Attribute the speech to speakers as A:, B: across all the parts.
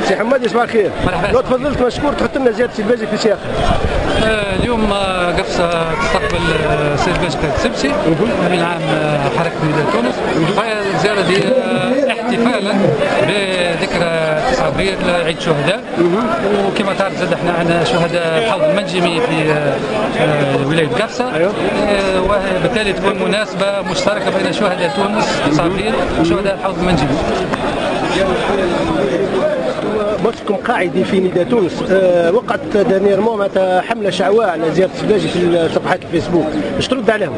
A: سي حمادي صباح الخير. لو تفضلت مشكور تحط لنا زياده السلباجي في سياق.
B: اليوم قفصه تستقبل السيد باجي قائد السبسي امين عام حركه ميدان تونس. هاي الزياره دي احتفالا بذكرى 9 ابريل عيد الشهداء، وكما تعرف زاد احنا عندنا شهداء الحوض المنجمي في ولايه قفصه، وبالتالي تكون مناسبه مشتركه بين شهداء تونس 9 ابريل وشهداء الحوض المنجمي.
A: ماتشكم قاعدي في نداء تونس، وقعت دانييرمون معناتها حمله شعواء على زياره السلباجي في صفحات الفيسبوك، باش ترد عليهم؟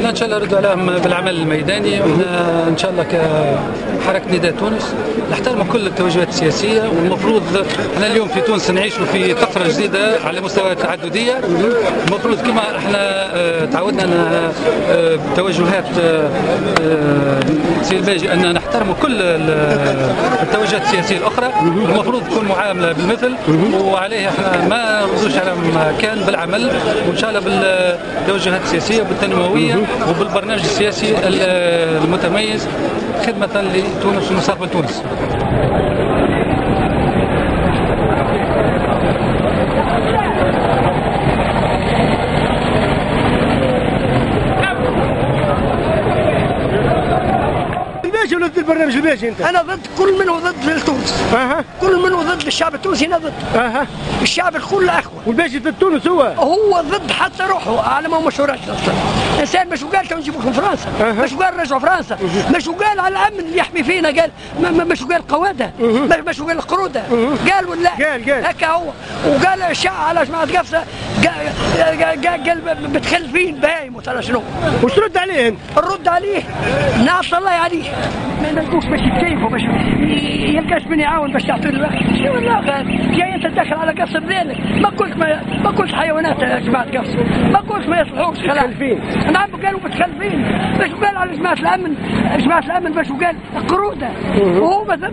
B: لا ان شاء الله نردوا عليهم بالعمل الميداني، واحنا ان شاء الله كحركه نداء تونس نحترم كل التوجهات السياسيه، والمفروض احنا اليوم في تونس نعيشوا في طفره جديده على مستوى التعدديه. المفروض كما احنا تعودنا ان توجهات سي الباجي ان نحترم كل التوجهات السياسيه الاخرى، المفروض تكون معامله بالمثل، وعليه احنا ما نردوش على مكان بالعمل، وان شاء الله بالتوجهات السياسيه وبالتنمويه وبالبرنامج السياسي المتميز خدمه لتونس ومستقبل تونس.
A: ولا ضد البرنامج الباجي انت؟
C: انا ضد كل من هو ضد تونس. كل من هو ضد الشعب التونسي انا ضد. الشعب الكل اخوه.
A: والباجي ضد تونس
C: هو ضد حتى روحه على ما هو مش راجل اصلا. انسان مش قال تو نجيبكم فرنسا، مش قال رجعوا فرنسا، مش قال على الامن اللي يحمي فينا، قال مش قال قواده، مش قال قروده، قال ولا
A: قال
C: هكا هو، وقال الشعب على جماعه قفصه قال متخلفين بايم وترى شنو.
A: وش ترد عليه انت؟
C: نرد عليه نعصى الله عليه، ما نلقوش باش يتكيفوا باش يلقاش من يعاون باش تعطي له الوقت. والله جاي انت تدخل على قصر ذلك، ما قلت حيوانات يا جماعه قصر، ما قلت ما يصلحوش
A: متخلفين.
C: نعم قالوا متخلفين، باش قال على جماعه الامن باش قال قروده،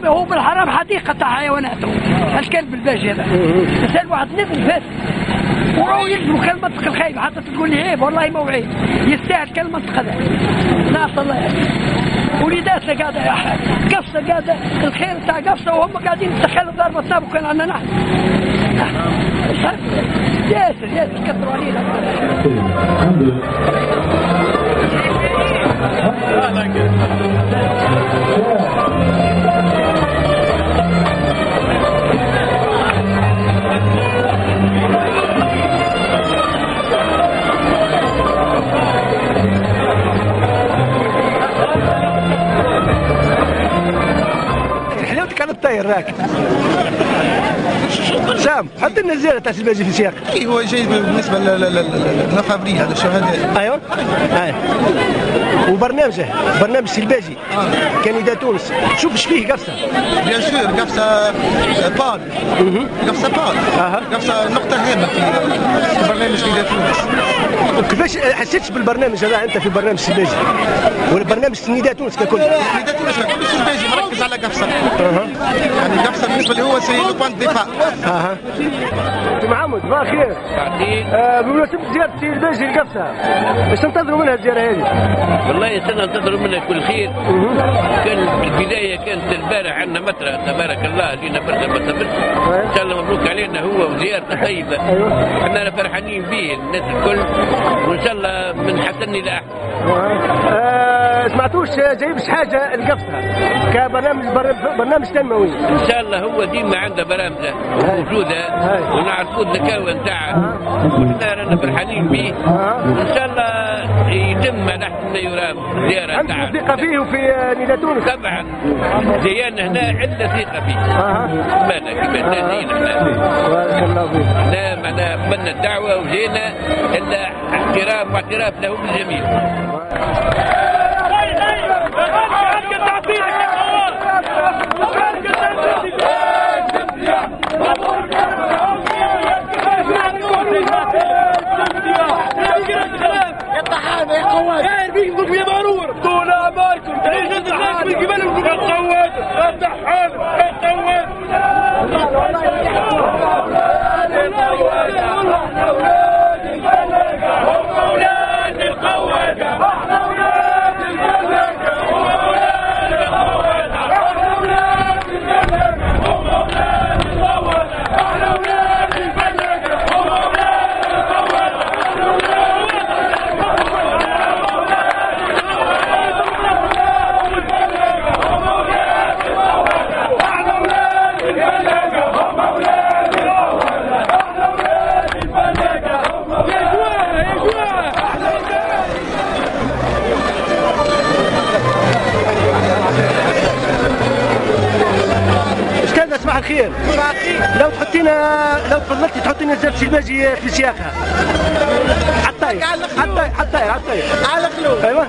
C: وهو بالحرام حديقه تاع حيواناته الكلب الباجي هذا. انسان واحد نزل فات وهو يلزموا كالمنطقه الخايبه، حتى تقول لي عيب والله ما هو عيب، يستاهل كالمنطقه هذا. نعصى الله وليداتنا قاعده يا قفصه قاعده الخير تاع قفصه، وهم قاعدين يتخلوا ضربه ناب وكان عندنا نحن. ياسر كثروا علينا. الطير راك سام حط لنا الزياره تاع السلباجي في سياق.
D: اي هو جيد بالنسبه للخبريه هذا الشهداء.
A: ايوه وبرنامجه برنامج السلباجي كنداء تونس، شوف ايش فيه قفصه.
D: بيان سور قفصه بال قفصه قفصه نقطه هامه في برنامج نداء تونس.
A: كيفاش حسيتش بالبرنامج هذا انت في برنامج السلباجي ولا برنامج نداء تونس ككل؟
D: نداء تونس ككل السلباجي مركز على قفصه. يعني قفصه بالنسبه لي هو سي لو بوان ديفا.
A: محمد صباح الخير. بمناسبة زيارة السيد الباجي لقفصة، ايش تنتظروا منها الزيارة هذه؟
E: والله سننتظروا منها كل خير. كان البداية كانت البارح عندنا مطرة تبارك الله، لينا برشا مطر. ان شاء الله مبروك علينا هو وزيارته طيبة. احنا فرحانين به الناس الكل، وان شاء الله من حسن الى احسن.
A: سمعتوش جايبش حاجة لقفصة كبرنامج تنموي؟
E: ان شاء الله هو ديما عنده برامجه موجودة ونعرفوا الذكاوة نتاعها، وحنا رانا فرحانين به، وان شاء الله يتم على احسن ما يرام الزيارة نتاعها.
A: عندكم ثقة فيه وفي نداء تونس؟
E: طبعا جيانا هنا عندنا ثقة فيه. مانا كيفاش نازلين احنا.
A: بارك الله فيك.
E: احنا معناها قبلنا الدعوة وجينا الا احترام واعتراف له بالجميع.
F: يا طحانة يا قواد داير بيكم يا مرور طول اعماركم تعيشوا الناس من قبلكم يا قواد يا طحان يا قواد هم اولاد القواد
A: الخير. لو تفضلتي تحطينا زاد سلباجي في سياقها. عالطاير
G: على خلو.
A: ايوه.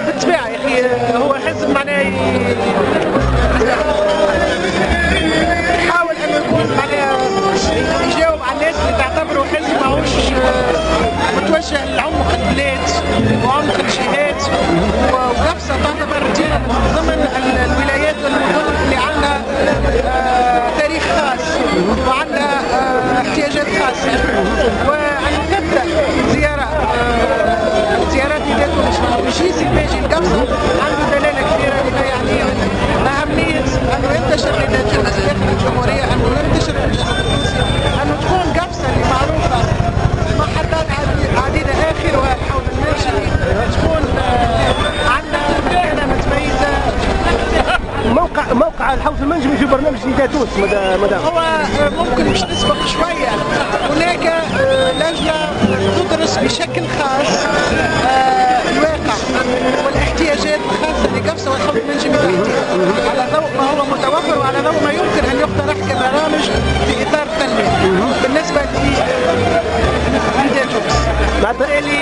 G: بالطبيعه يا اخي هو حزب معناه يحاول انه يكون معناه يجاوب على الناس اللي تعتبره حزب ماهوش متوجه لعمق البلاد وعمق الجهات، وقفصه تعتبر ضمن الولايات والمدن اللي عندها تاريخ خاص وعندها احتياجات خاصه، وأن تبدا زيارات ميدان تونس ويجي سلباجي القفصه عنده دلاله كبيره لما يعنيه اهميه انه ينتشر ميدان تونس داخل الجمهوريه، انه ينتشر في الشعب التونسي، انه تكون قفصه اللي معروفه محطات عديده اخرها حول المنشأ، تكون عندنا مكانه متميزه.
A: موقع الحوض المنجمي في برنامج نداء تونس مدام.
G: هو ممكن مش نسبق شويه، هناك لجنه تدرس بشكل خاص الواقع والاحتياجات الخاصه لقفصه والحوض المنجمي تحديدا، على ضوء ما هو متوفر وعلى ضوء ما يمكن ان يقترح كبرامج في اطار التنميه بالنسبه لنداء تونس. بالتالي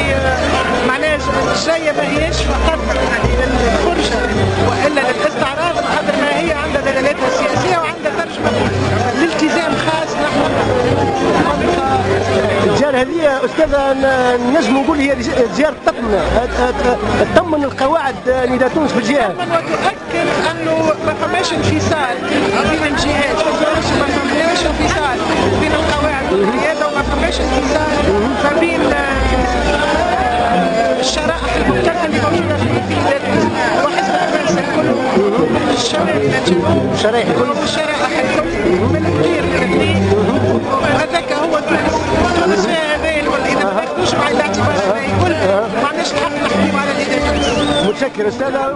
G: معناها الجايه ما هيش فقط للفرجه والا للاستعراض، بقدر ما هي عندها دلالاتها السياسيه وعندها ترجمه لالتزام خاص نحن
A: الزيارة هذه أستاذة نجم نقول هي زيارة تطمن القواعد نداء تونس في الجهة.
G: تطمن وتؤكد أنه ما فماش انفصال بين الجهات، ما فماش انفصال بين القواعد والقيادة، وما فماش انفصال ما بين الشرائح المختلفة اللي موجودة في نداء تونس. هو حزب الفرنسي الكل الشرائح الكل من الكبير للكبير، وهذاك هو تونس. تونس فيها هذين، واذا ما ناخذوش مع الاعتبار هذين الكل ما عندناش الحق نحكموا على نداء تونس.
A: متشكر استاذة.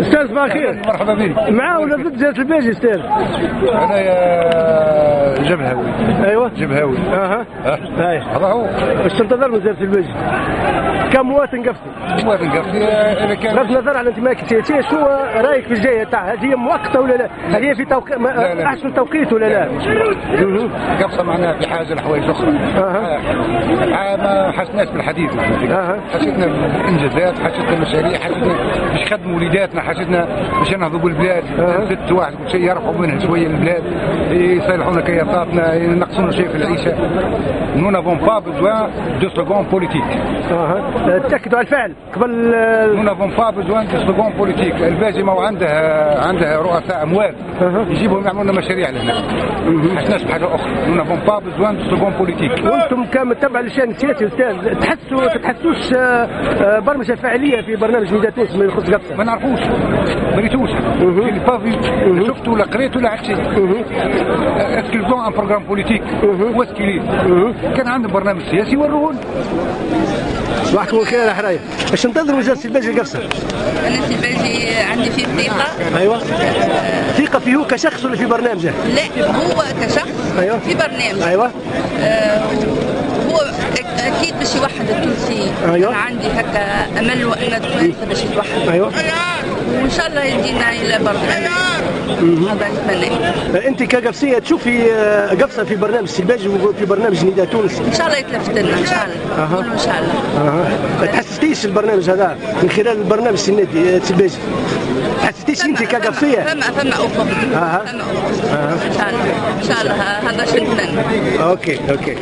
A: استاذ صباح الخير.
H: مرحبا بك.
A: معاه ولا ضد زيارة الباجي استاذ؟
H: انا جبهوي.
A: ايوه
H: جبهوي.
A: هاي
H: هذا هو.
A: ايش تنتظر من زيارة الباجي؟ كمواطن قفصي.
H: مواطن قفصي اذا كان
A: بغض النظر عن انتمائك السياسي، شو رايك في الجايه تاعها؟ هل هي مؤقته ولا لا؟ هل هي في احسن توقيت ولا لا؟
H: قفصه معناها في حاجه لحوايج اخرى. ما حسناش بالحديث حسيتنا بالانجازات، حسيتنا مشاريع، حسيتنا باش يخدموا وليداتنا، حسيتنا باش ينهضوا بالبلاد. زدت واحد كل شيء يرفعوا منها شويه البلاد، يصلحوا لنا كياطاتنا، ينقصوا شيء في العيشه. نو نافون با بوزوان دو سكون بوليتيك.
A: تاكدوا على الفعل قبل.
H: نو نافون با بوزوان دو سكون بوليتيك. الباجي ما عندها رؤساء اموال يجيبهم يعملوا لنا مشاريع لهنا. ما حسناش بحاجه اخرى. نو نافون با بوزوان دو سكون بوليتيك.
A: وانتم كمتبع للشان السياسي استاذ تحسوش برمجه فعاليه في برنامج نداء تونس من يخص قفصه؟
H: ما نعرفوش، ما ريتوش في البافي، شفت ولا قريت ولا عرفت شيء. اسكيلزون ان بروغرام بوليتيك واسكيلي كان عندهم برنامج سياسي وروهن.
A: صباحكم الخير يا حرايق. ايش تنتظروا وزاره السلباجي القفصه؟
I: انا السلباجي عندي فيه ثقه.
A: ايوه. ثقه فيه هو كشخص ولا في برنامجه؟
I: لا هو كشخص.
A: أيوة.
I: في برنامج.
A: ايوه.
I: هو اكيد باش يوحد التونسي.
A: أيوة.
I: انا عندي هكا امل وان التونسي باش يتوحد.
A: ايوه.
I: وان شاء الله يدينا الى برنامج. هذا نتمنى.
A: انت كقفصيه تشوفي قفصه في برنامج السلباجي وفي برنامج نداء تونس؟
I: ان شاء الله يتلفت لنا ان شاء الله. نقولوا ان شاء الله.
A: ما تحسستيش البرنامج هذا من خلال البرنامج السلباجي؟ حسيتيش انت كقفصيه؟
I: فما افق. فما افق. ان شاء الله ان شاء الله هذا شيء نتمنى.
A: اوكي.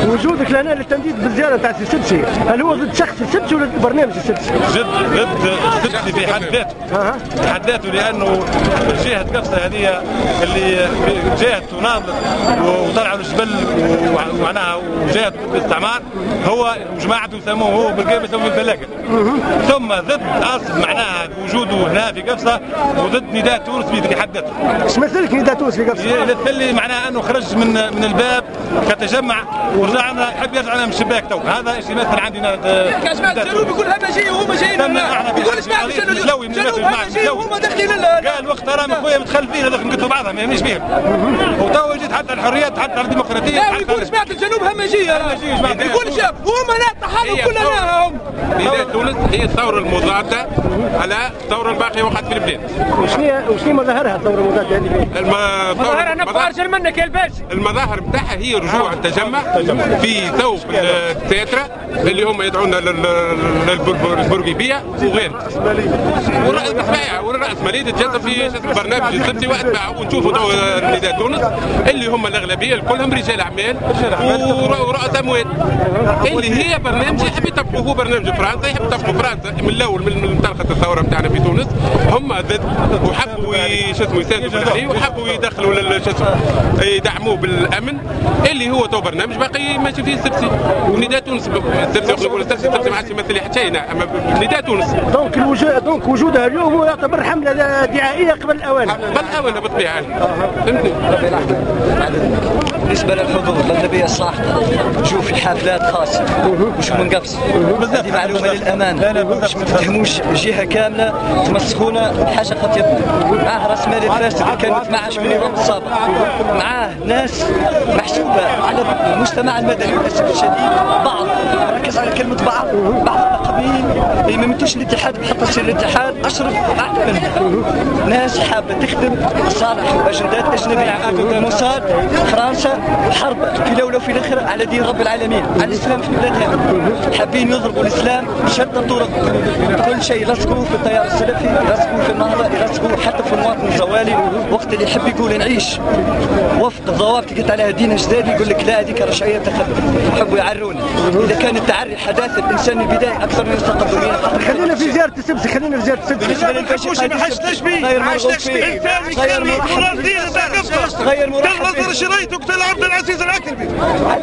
A: وجودك لنا للتنديد بالزياره تاع السبسي، هل هو ضد شخص السبسي ولا ضد برنامج السبسي؟
J: ضد السبسي في حد ذاته. في حد ذاته، لانه جهه قفصه هذه اللي جهه تناضل وطلعوا الجبل ومعناها وجهه الاستعمار، هو جماعته يسموه هو بالقيمه يسموه البلاقه. ثم ضد اصل معناها وجوده هنا في قفصه، وضد نداء تونس في حد ذاته.
A: ايش مثلك نداء تونس في قفصه؟
J: يمثل لي معناها انه خرج من الباب كتجمع ورجع يحب يرجع لنا من الشباك تو، هذا الشيء مثلا عندنا.
F: اسمع الجنوب يقول همجيه وهما جايين يقول اسمع الجنوب همجيه وهما داخلين
J: قال وقت راهم خويا متخلفين هذوك نقتلوا بعضهم ما يهمش بهم. وتوا جيت حتى الحريات حتى الديمقراطيه.
F: يقول سمعت الجنوب همجيه يقول شاف وهما تحالف كلنا هم.
K: بداية تونس هي الثورة المضادة على الثورة الباقية وقعت في البلاد.
A: وشنو مظاهرها الثورة المضادة هذه؟
F: المظاهر انا بخارج منك يا الباشا.
K: المظاهر بتاعها هي رجوع التجمع في ثوب التياترا اللي هم يدعونا للبورقيبية وغير. والرأسمالية تتجسد في برنامج السبتي واتباعه ونشوفوا تو نداء تونس اللي هم الأغلبية كلهم رجال أعمال ورؤساء أموال اللي هي برنامج يحب يطبقوا هو برنامج فرنسا يحب يطبقوا فرنسا من الأول من طلقة الثورة بتاعنا في تونس هم ضد وحبوا يساندوا بالعلي وحبوا يدخلوا يدعموه بالأمن اللي هو تو برنامج باقي ماشي فيه السبسي ونداء تونس السبسي يقولوا السبسي ما عادش يمثل حتى شيء اما نداء تونس.
A: دونك وجودها اليوم هو يعتبر حملة دعائية قبل الأوان.
K: قبل الأوان بالطبيعة. فهمتني؟
L: بالنسبة للحضور للنبي الصاحب نشوف في حافلات خاصة مش منقفص. هذه معلومة للأمان مش ما تفهموش جهة كاملة تمسخونا حاجة خطيرة. معاه راس مال الفاسد اللي كان متمعش من النظام السابق. معاه ناس محسوبة على المجتمع المدني للأسف الشديد بعض ركز على كلمة بعض القبيل اللي ما يمتوش الاتحاد بحط يصير الاتحاد أشرف أعلى منهم. ناس حابة تخدم مصالح وأجندات أجنبية الموساد فرنسا حرب في الأولى وفي الآخر على دين رب العالمين على الإسلام في بلادهم حابين يضربوا الإسلام بشتى الطرق كل شيء يلصقوه في التيار السلفي يلصقوه في النهضة يلصقوه حتى في المواطن الزوالي وقت اللي يحب يقول نعيش وفق الضوابط اللي قلت عليها دين جدادي يقول لك لا هذيك رشعية تخلف يحبوا يعرونا إذا كان التعري حداثة الإنسان من البداية أكثر من التقدمين.
A: خلينا في زيارة السبسي
F: ما حشناش بيه غير مرحب شريته قتل عبد العزيز العكربي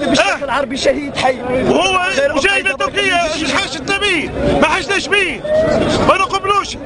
L: بالشرق العربي شهيد حي
F: وهو جاي من تركيا مش حاشتنا بيه ما حشناش بيه ما نقبلوش.